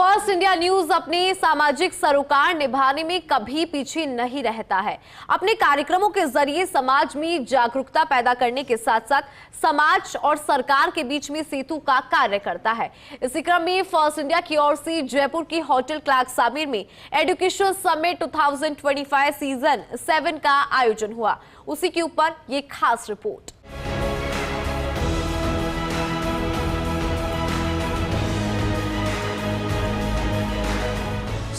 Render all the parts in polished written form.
First India news अपने सामाजिक सरोकार निभाने में कभी पीछे नहीं रहता है। अपने कार्यक्रमों के जरिए समाज में जागरूकता पैदा करने के साथ साथ समाज और सरकार के बीच में सेतु का कार्य करता है। इसी क्रम में फर्स्ट इंडिया की ओर से जयपुर की होटल क्लार्क आमिर में एजुकेशन समिट 2025 सीजन 7 का आयोजन हुआ। उसी के ऊपर ये खास रिपोर्ट।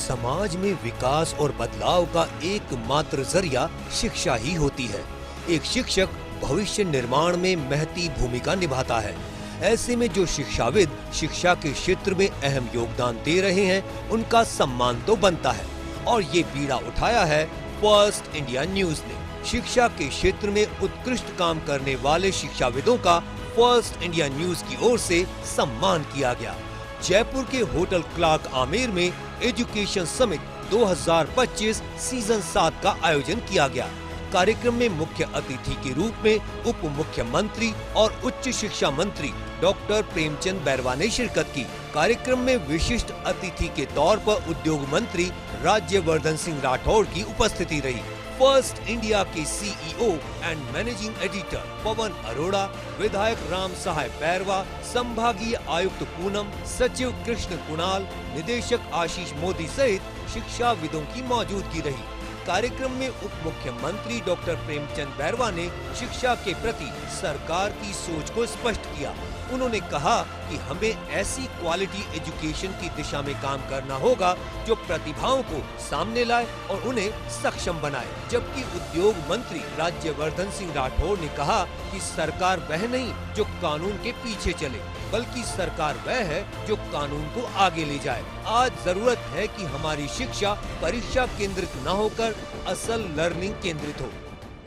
समाज में विकास और बदलाव का एकमात्र जरिया शिक्षा ही होती है। एक शिक्षक भविष्य निर्माण में महती भूमिका निभाता है। ऐसे में जो शिक्षाविद शिक्षा के क्षेत्र में अहम योगदान दे रहे हैं, उनका सम्मान तो बनता है। और ये बीड़ा उठाया है फर्स्ट इंडिया न्यूज ने। शिक्षा के क्षेत्र में उत्कृष्ट काम करने वाले शिक्षाविदों का फर्स्ट इंडिया न्यूज की ओर से सम्मान किया गया। जयपुर के होटल क्लार्क आमिर में एजुकेशन समिट 2025 सीजन 7 का आयोजन किया गया। कार्यक्रम में मुख्य अतिथि के रूप में उप मुख्यमंत्री और उच्च शिक्षा मंत्री डॉक्टर प्रेमचंद बैरवा ने शिरकत की। कार्यक्रम में विशिष्ट अतिथि के तौर पर उद्योग मंत्री राज्यवर्धन सिंह राठौड़ की उपस्थिति रही। फर्स्ट इंडिया के CEO and managing editor Pawan Arora, विधायक राम सहाय बैरवा, संभागीय आयुक्त पूनम, सचिव कृष्ण कुणाल, निदेशक आशीष मोदी सहित शिक्षाविदों की मौजूदगी रही। कार्यक्रम में उप मुख्यमंत्री डॉक्टर प्रेमचंद बैरवा ने शिक्षा के प्रति सरकार की सोच को स्पष्ट किया। उन्होंने कहा कि हमें ऐसी क्वालिटी एजुकेशन की दिशा में काम करना होगा जो प्रतिभाओं को सामने लाए और उन्हें सक्षम बनाए। जबकि उद्योग मंत्री राज्यवर्धन सिंह राठौड़ ने कहा कि सरकार वह नहीं जो कानून के पीछे चले, बल्कि सरकार वह है जो कानून को आगे ले जाए। आज जरूरत है कि हमारी शिक्षा परीक्षा केंद्रित न होकर असल लर्निंग केंद्रित हो।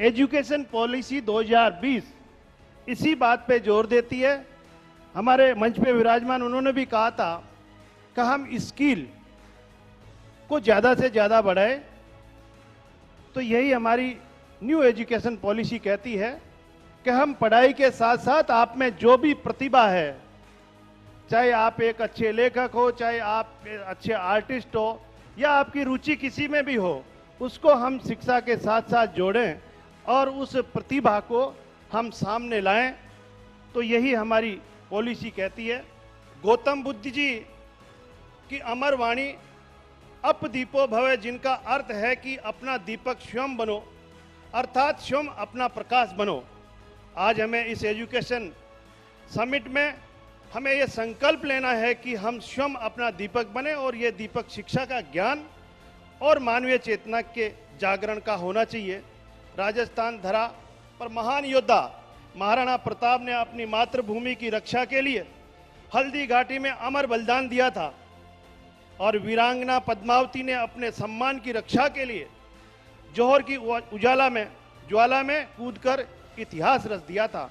एजुकेशन पॉलिसी 2020 इसी बात पे जोर देती है। हमारे मंच पे विराजमान उन्होंने भी कहा था कि हम स्किल को ज़्यादा से ज़्यादा बढ़ाएं। तो यही हमारी न्यू एजुकेशन पॉलिसी कहती है कि हम पढ़ाई के साथ साथ आप में जो भी प्रतिभा है, चाहे आप एक अच्छे लेखक हो, चाहे आप अच्छे आर्टिस्ट हो, या आपकी रुचि किसी में भी हो, उसको हम शिक्षा के साथ साथ जोड़ें और उस प्रतिभा को हम सामने लाएं। तो यही हमारी पॉलिसी कहती है। गौतम बुद्ध जी की अमर वाणी अप दीपो भवे, जिनका अर्थ है कि अपना दीपक स्वयं बनो, अर्थात स्वयं अपना प्रकाश बनो। आज हमें इस एजुकेशन समिट में हमें यह संकल्प लेना है कि हम स्वयं अपना दीपक बने और ये दीपक शिक्षा का ज्ञान और मानवीय चेतना के जागरण का होना चाहिए। राजस्थान धरा पर महान योद्धा महाराणा प्रताप ने अपनी मातृभूमि की रक्षा के लिए हल्दी घाटी में अमर बलिदान दिया था और वीरांगना पद्मावती ने अपने सम्मान की रक्षा के लिए जौहर की ज्वाला में कूदकर इतिहास रच दिया था।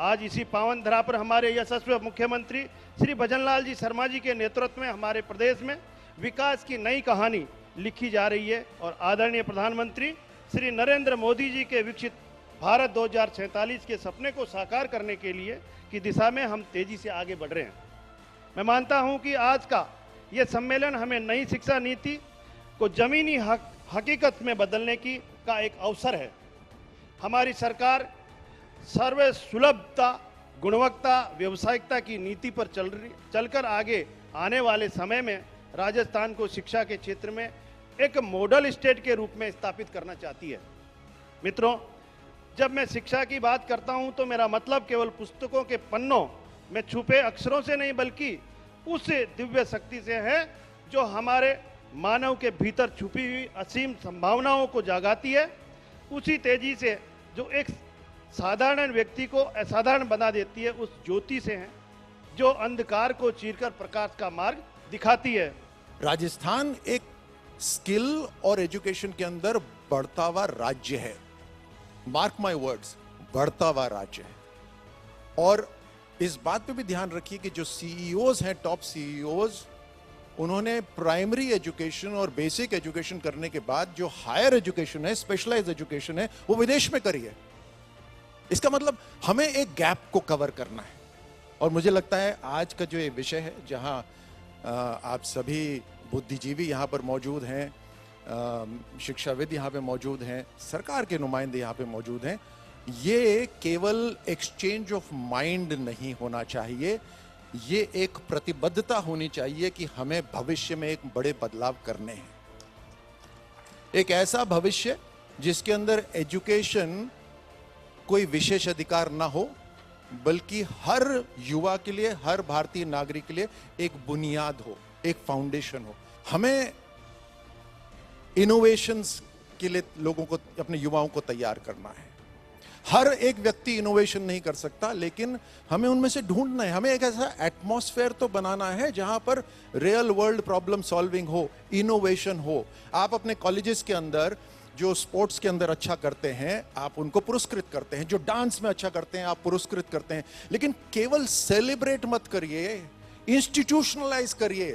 आज इसी पावन धरा पर हमारे यशस्वी मुख्यमंत्री श्री भजनलाल जी शर्मा जी के नेतृत्व में हमारे प्रदेश में विकास की नई कहानी लिखी जा रही है और आदरणीय प्रधानमंत्री श्री नरेंद्र मोदी जी के विकसित भारत 2047 के सपने को साकार करने के लिए की दिशा में हम तेजी से आगे बढ़ रहे हैं। मैं मानता हूं कि आज का यह सम्मेलन हमें नई शिक्षा नीति को जमीनी हकीकत में बदलने का एक अवसर है। हमारी सरकार सर्व सुलभता, गुणवत्ता, व्यावसायिकता की नीति पर चलकर आगे आने वाले समय में राजस्थान को शिक्षा के क्षेत्र में एक मॉडल स्टेट के रूप में स्थापित करना चाहती है। मित्रों, जब मैं शिक्षा की बात करता हूं तो मेरा मतलब केवल पुस्तकों के पन्नों में छुपे अक्षरों से नहीं, बल्कि उस दिव्य शक्ति से है जो हमारे मानव के भीतर छुपी हुई असीम संभावनाओं को जगाती है। उसी तेजी से जो एक साधारण व्यक्ति को असाधारण बना देती है, उस ज्योति से है जो अंधकार को चीरकर प्रकाश का मार्ग दिखाती है। राजस्थान एक स्किल और एजुकेशन के अंदर बढ़ता हुआ राज्य है। मार्क माय वर्ड्स, बढ़ता हुआ राज्य है। और इस बात पे भी ध्यान रखिए कि जो सीईओज हैं, टॉप सीईओज, उन्होंने प्राइमरी एजुकेशन और बेसिक एजुकेशन करने के बाद जो हायर एजुकेशन है, स्पेशलाइज्ड एजुकेशन है, वो विदेश में करी है। इसका मतलब हमें एक गैप को कवर करना है। और मुझे लगता है आज का जो ये विषय है, जहां आप सभी बुद्धिजीवी यहाँ पर मौजूद हैं, शिक्षाविद यहाँ पे मौजूद हैं, सरकार के नुमाइंदे यहाँ पे मौजूद हैं। ये केवल एक्सचेंज ऑफ माइंड नहीं होना चाहिए, ये एक प्रतिबद्धता होनी चाहिए कि हमें भविष्य में एक बड़े बदलाव करने हैं। एक ऐसा भविष्य जिसके अंदर एजुकेशन कोई विशेष अधिकार ना हो, बल्कि हर युवा के लिए, हर भारतीय नागरिक के लिए एक बुनियाद हो, एक फाउंडेशन हो। हमें इनोवेशंस के लिए लोगों को, अपने युवाओं को तैयार करना है। हर एक व्यक्ति इनोवेशन नहीं कर सकता, लेकिन हमें उनमें से ढूंढना है। हमें एक ऐसा एटमॉस्फेयर तो बनाना है जहां पर रियल वर्ल्ड प्रॉब्लम सॉल्विंग हो, इनोवेशन हो। आप अपने कॉलेजेस के अंदर जो स्पोर्ट्स के अंदर अच्छा करते हैं, आप उनको पुरस्कृत करते हैं, जो डांस में अच्छा करते हैं आप पुरस्कृत करते हैं, लेकिन केवल सेलिब्रेट मत करिए, इंस्टीट्यूशनलाइज करिए,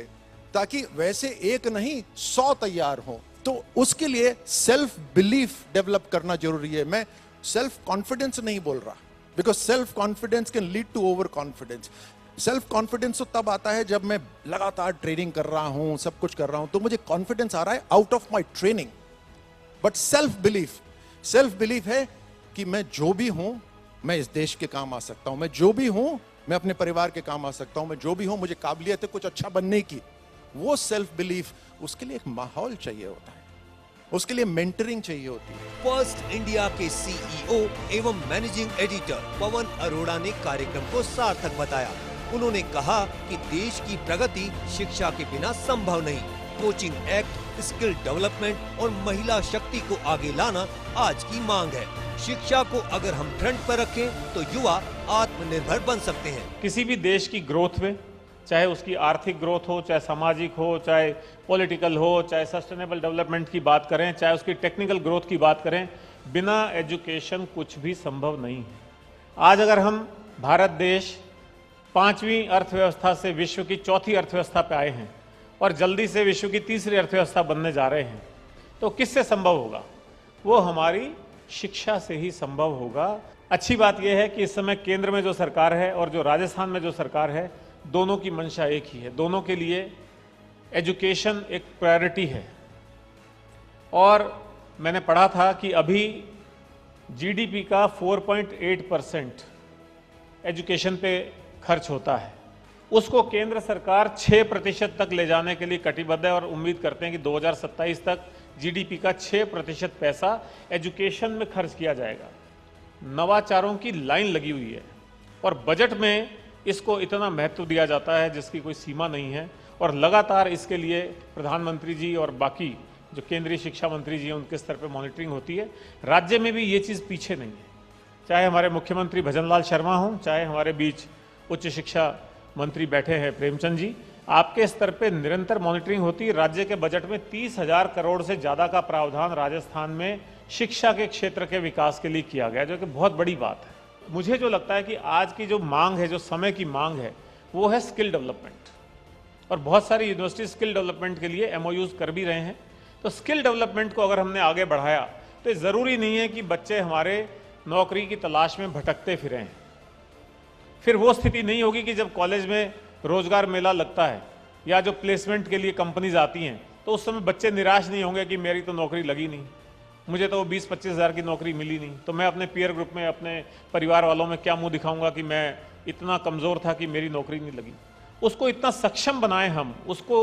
ताकि वैसे एक नहीं 100 तैयार हो। तो उसके लिए सेल्फ बिलीफ डेवलप करना जरूरी है। मैं सेल्फ कॉन्फिडेंस नहीं बोल रहा, because self confidence can lead to over confidence. Self confidence तो तब आता है जब मैं लगातार ट्रेनिंग कर रहा हूं, सब कुछ कर रहा हूं, तो मुझे कॉन्फिडेंस आ रहा है out of my training. But self belief है कि मैं जो भी हूं मैं इस देश के काम आ सकता हूं, मैं जो भी हूं मैं अपने परिवार के काम आ सकता हूं, मैं जो भी हूं मुझे काबिलियत है कुछ अच्छा बनने की। वो सेल्फ बिलीफ, उसके लिए एक माहौल चाहिए होता है, उसके लिए मेंटरिंग चाहिए होती है। फर्स्ट इंडिया के सीईओ एवं मैनेजिंग एडिटर पवन अरोड़ा ने कार्यक्रम को सार्थक बताया। उन्होंने कहा कि देश की प्रगति शिक्षा के बिना संभव नहीं। कोचिंग एक्ट, स्किल डेवलपमेंट और महिला शक्ति को आगे लाना आज की मांग है। शिक्षा को अगर हम फ्रंट पर रखें तो युवा आत्मनिर्भर बन सकते हैं। किसी भी देश की ग्रोथ में, चाहे उसकी आर्थिक ग्रोथ हो, चाहे सामाजिक हो, चाहे पॉलिटिकल हो, चाहे सस्टेनेबल डेवलपमेंट की बात करें, चाहे उसकी टेक्निकल ग्रोथ की बात करें, बिना एजुकेशन कुछ भी संभव नहीं है। आज अगर हम भारत देश 5वीं अर्थव्यवस्था से विश्व की 4थी अर्थव्यवस्था पे आए हैं और जल्दी से विश्व की 3री अर्थव्यवस्था बनने जा रहे हैं, तो किससे संभव होगा? वो हमारी शिक्षा से ही संभव होगा। अच्छी बात यह है कि इस समय केंद्र में जो सरकार है और जो राजस्थान में जो सरकार है, दोनों की मंशा एक ही है। दोनों के लिए एजुकेशन एक प्रायोरिटी है। और मैंने पढ़ा था कि अभी जीडीपी का 4.8% एजुकेशन पे खर्च होता है। उसको केंद्र सरकार 6% तक ले जाने के लिए कटिबद्ध है और उम्मीद करते हैं कि 2027 तक जीडीपी का 6% पैसा एजुकेशन में खर्च किया जाएगा। नवाचारों की लाइन लगी हुई है और बजट में इसको इतना महत्व दिया जाता है जिसकी कोई सीमा नहीं है। और लगातार इसके लिए प्रधानमंत्री जी और बाकी जो केंद्रीय शिक्षा मंत्री जी हैं उनके स्तर पर मॉनिटरिंग होती है। राज्य में भी ये चीज़ पीछे नहीं है। चाहे हमारे मुख्यमंत्री भजनलाल शर्मा हों, चाहे हमारे बीच उच्च शिक्षा मंत्री बैठे हैं प्रेमचंद जी, आपके स्तर पे निरंतर मॉनिटरिंग होती है। राज्य के बजट में 30,000 करोड़ से ज़्यादा का प्रावधान राजस्थान में शिक्षा के क्षेत्र के विकास के लिए किया गया, जो कि बहुत बड़ी बात है। मुझे जो लगता है कि आज की जो मांग है, जो समय की मांग है, वो है स्किल डेवलपमेंट। और बहुत सारी यूनिवर्सिटी स्किल डेवलपमेंट के लिए MOUs कर भी रहे हैं। तो स्किल डेवलपमेंट को अगर हमने आगे बढ़ाया तो ज़रूरी नहीं है कि बच्चे हमारे नौकरी की तलाश में भटकते फिरें। फिर वो स्थिति नहीं होगी कि जब कॉलेज में रोजगार मेला लगता है या जो प्लेसमेंट के लिए कंपनीज आती हैं, तो उस समय बच्चे निराश नहीं होंगे कि मेरी तो नौकरी लगी नहीं, मुझे तो 20-25 हज़ार की नौकरी मिली नहीं, तो मैं अपने पीयर ग्रुप में, अपने परिवार वालों में क्या मुंह दिखाऊंगा कि मैं इतना कमज़ोर था कि मेरी नौकरी नहीं लगी। उसको इतना सक्षम बनाएं, हम उसको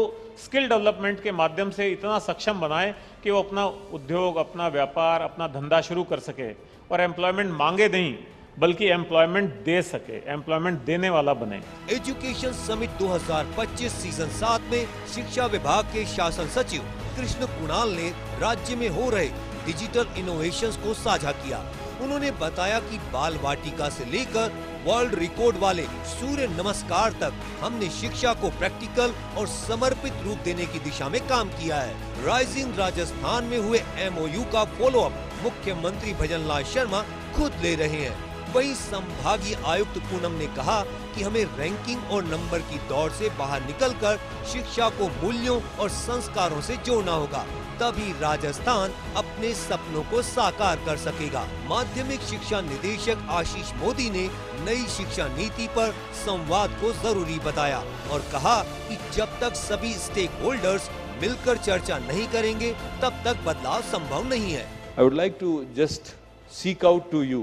स्किल डेवलपमेंट के माध्यम से इतना सक्षम बनाएं कि वो अपना उद्योग, अपना व्यापार, अपना धंधा शुरू कर सके और एम्प्लॉयमेंट मांगे नहीं बल्कि एम्प्लॉयमेंट दे सके, एम्प्लॉयमेंट देने वाला बने। एजुकेशन समिट 2025 सीजन 7 में शिक्षा विभाग के शासन सचिव कृष्ण कुणाल ने राज्य में हो रहे डिजिटल इनोवेशंस को साझा किया। उन्होंने बताया कि बाल वाटिका से लेकर वर्ल्ड रिकॉर्ड वाले सूर्य नमस्कार तक हमने शिक्षा को प्रैक्टिकल और समर्पित रूप देने की दिशा में काम किया है। राइजिंग राजस्थान में हुए MOU का फॉलोअप मुख्यमंत्री भजनलाल शर्मा खुद ले रहे हैं। वहीं संभागीय आयुक्त पूनम ने कहा कि हमें रैंकिंग और नंबर की दौड़ से बाहर निकलकर शिक्षा को मूल्यों और संस्कारों से जोड़ना होगा, तभी राजस्थान अपने सपनों को साकार कर सकेगा। माध्यमिक शिक्षा निदेशक आशीष मोदी ने नई शिक्षा नीति पर संवाद को जरूरी बताया और कहा कि जब तक सभी स्टेक होल्डर्स मिलकर चर्चा नहीं करेंगे तब तक बदलाव संभव नहीं है। I would like to just seek out to you,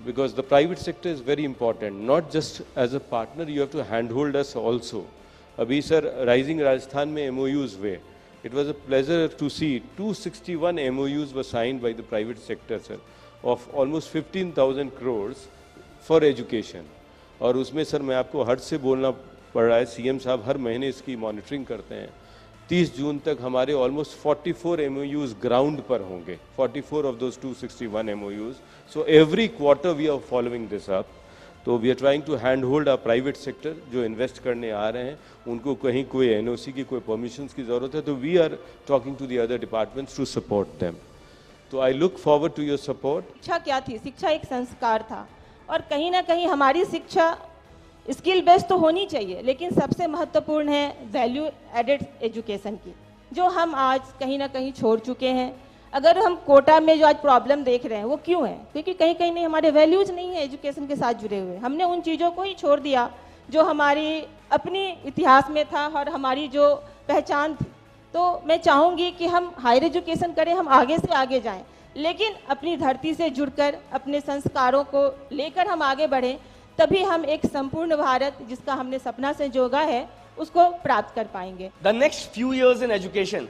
because the private sector is very important. Not just as a partner, you have to handhold us also. Abhi sir, Rising Rajasthan mein MOUs हुए. It was a pleasure to see 261 MOUs were signed by the private sector, sir, of almost 15,000 crores for education. और उसमें sir मैं आपको हर्ष से बोलना पड़ रहा है, CM साहब हर महीने इसकी मॉनिटरिंग करते हैं। 30 जून तक हमारे ऑलमोस्ट 44 MOUs ग्राउंड पर होंगे, 44 of those 261 MOUs. So every quarter we are following this up. तो we are trying to hand hold our private sector जो इन्वेस्ट करने आ रहे हैं, उनको कहीं कोई NOC की कोई परमिशंस की जरूरत है तो we are talking to the other departments to support them. तो I look forward to your support. शिक्षा क्या थी? शिक्षा एक संस्कार था और कहीं ना कहीं हमारी शिक्षा स्किल बेस्ड तो होनी चाहिए, लेकिन सबसे महत्वपूर्ण है वैल्यू एडेड एजुकेशन की, जो हम आज कहीं ना कहीं छोड़ चुके हैं. अगर हम कोटा में जो आज प्रॉब्लम देख रहे हैं वो क्यों है? क्योंकि कहीं कहीं नहीं हमारे वैल्यूज नहीं है एजुकेशन के साथ जुड़े हुए. हमने उन चीज़ों को ही छोड़ दिया जो हमारी अपनी इतिहास में था और हमारी जो पहचान थी. तो मैं चाहूँगी कि हम हायर एजुकेशन करें, हम आगे से आगे जाएं, लेकिन अपनी धरती से जुड़कर अपने संस्कारों को लेकर हम आगे बढ़ें, तभी हम एक संपूर्ण भारत जिसका हमने सपना से जोगा है उसको प्राप्त कर पाएंगे. The next few years in education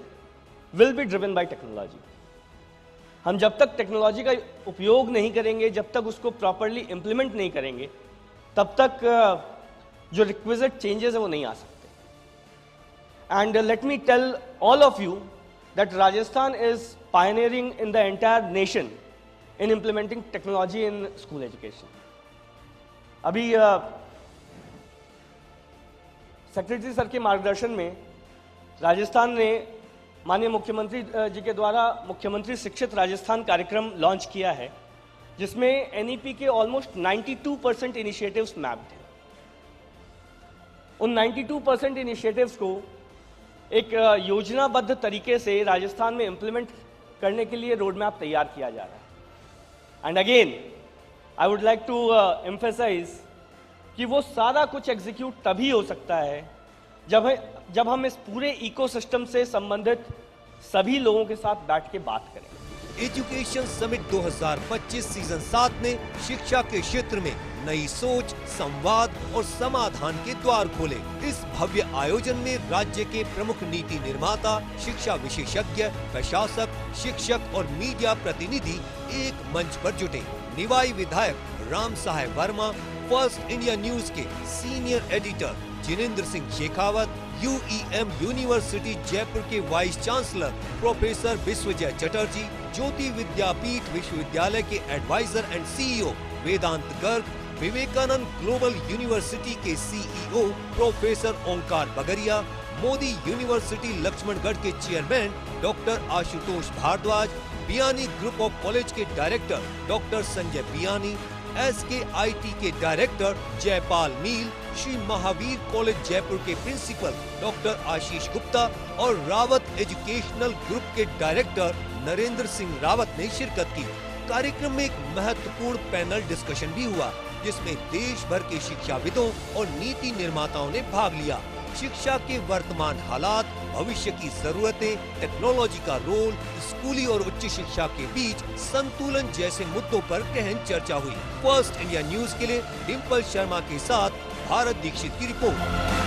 will be driven by technology. हम जब तक टेक्नोलॉजी का उपयोग नहीं करेंगे, जब तक उसको प्रॉपरली इम्प्लीमेंट नहीं करेंगे, तब तक जो रिक्विजिट चेंजेस है वो नहीं आ सकते. And let me tell all of you that Rajasthan is pioneering in the entire nation in implementing technology in school education. अभी सेक्रेटरी सर के मार्गदर्शन में राजस्थान ने माननीय मुख्यमंत्री जी के द्वारा मुख्यमंत्री शिक्षित राजस्थान कार्यक्रम लॉन्च किया है, जिसमें NEP के ऑलमोस्ट 92% इनिशिएटिव्स मैप्ड हैं. उन 92% इनिशिएटिव्स को एक योजनाबद्ध तरीके से राजस्थान में इम्प्लीमेंट करने के लिए रोड मैप तैयार किया जा रहा है. And again I would like to emphasise कि वो सारा कुछ एग्जीक्यूट तभी हो सकता है जब हम इस पूरे इकोसिस्टम से संबंधित सभी लोगों के साथ बैठ के बात करें. एजुकेशन समिट 2025 सीजन 7 ने शिक्षा के क्षेत्र में नई सोच, संवाद और समाधान के द्वार खोले. इस भव्य आयोजन में राज्य के प्रमुख नीति निर्माता, शिक्षा विशेषज्ञ, प्रशासक, शिक्षक और मीडिया प्रतिनिधि एक मंच पर जुटे. निवाई विधायक Ram Saheb Verma, first India news के senior editor Jinendra Singh Shekhawat, UEM university Jaipur के vice chancellor professor Vishwajay Chatterjee, Jyoti Vidyapeeth Vishwavidyalaya के advisor and CEO Vedant Garg, Vivekananda global university के CEO professor Omkar Bagaria, Modi university Lakshmangarh के chairman doctor Ashutosh Bhardwaj, Biyani group of college के director doctor Sanjay Biyani, SKIT के डायरेक्टर जयपाल मील, श्री महावीर कॉलेज जयपुर के प्रिंसिपल डॉक्टर आशीष गुप्ता और रावत एजुकेशनल ग्रुप के डायरेक्टर नरेंद्र सिंह रावत ने शिरकत की. कार्यक्रम में एक महत्वपूर्ण पैनल डिस्कशन भी हुआ, जिसमें देश भर के शिक्षाविदों और नीति निर्माताओं ने भाग लिया. शिक्षा के वर्तमान हालात, भविष्य की जरूरतें, टेक्नोलॉजी का रोल, स्कूली और उच्च शिक्षा के बीच संतुलन जैसे मुद्दों पर गहन चर्चा हुई. फर्स्ट इंडिया न्यूज के लिए डिम्पल शर्मा के साथ भारत दीक्षित की रिपोर्ट.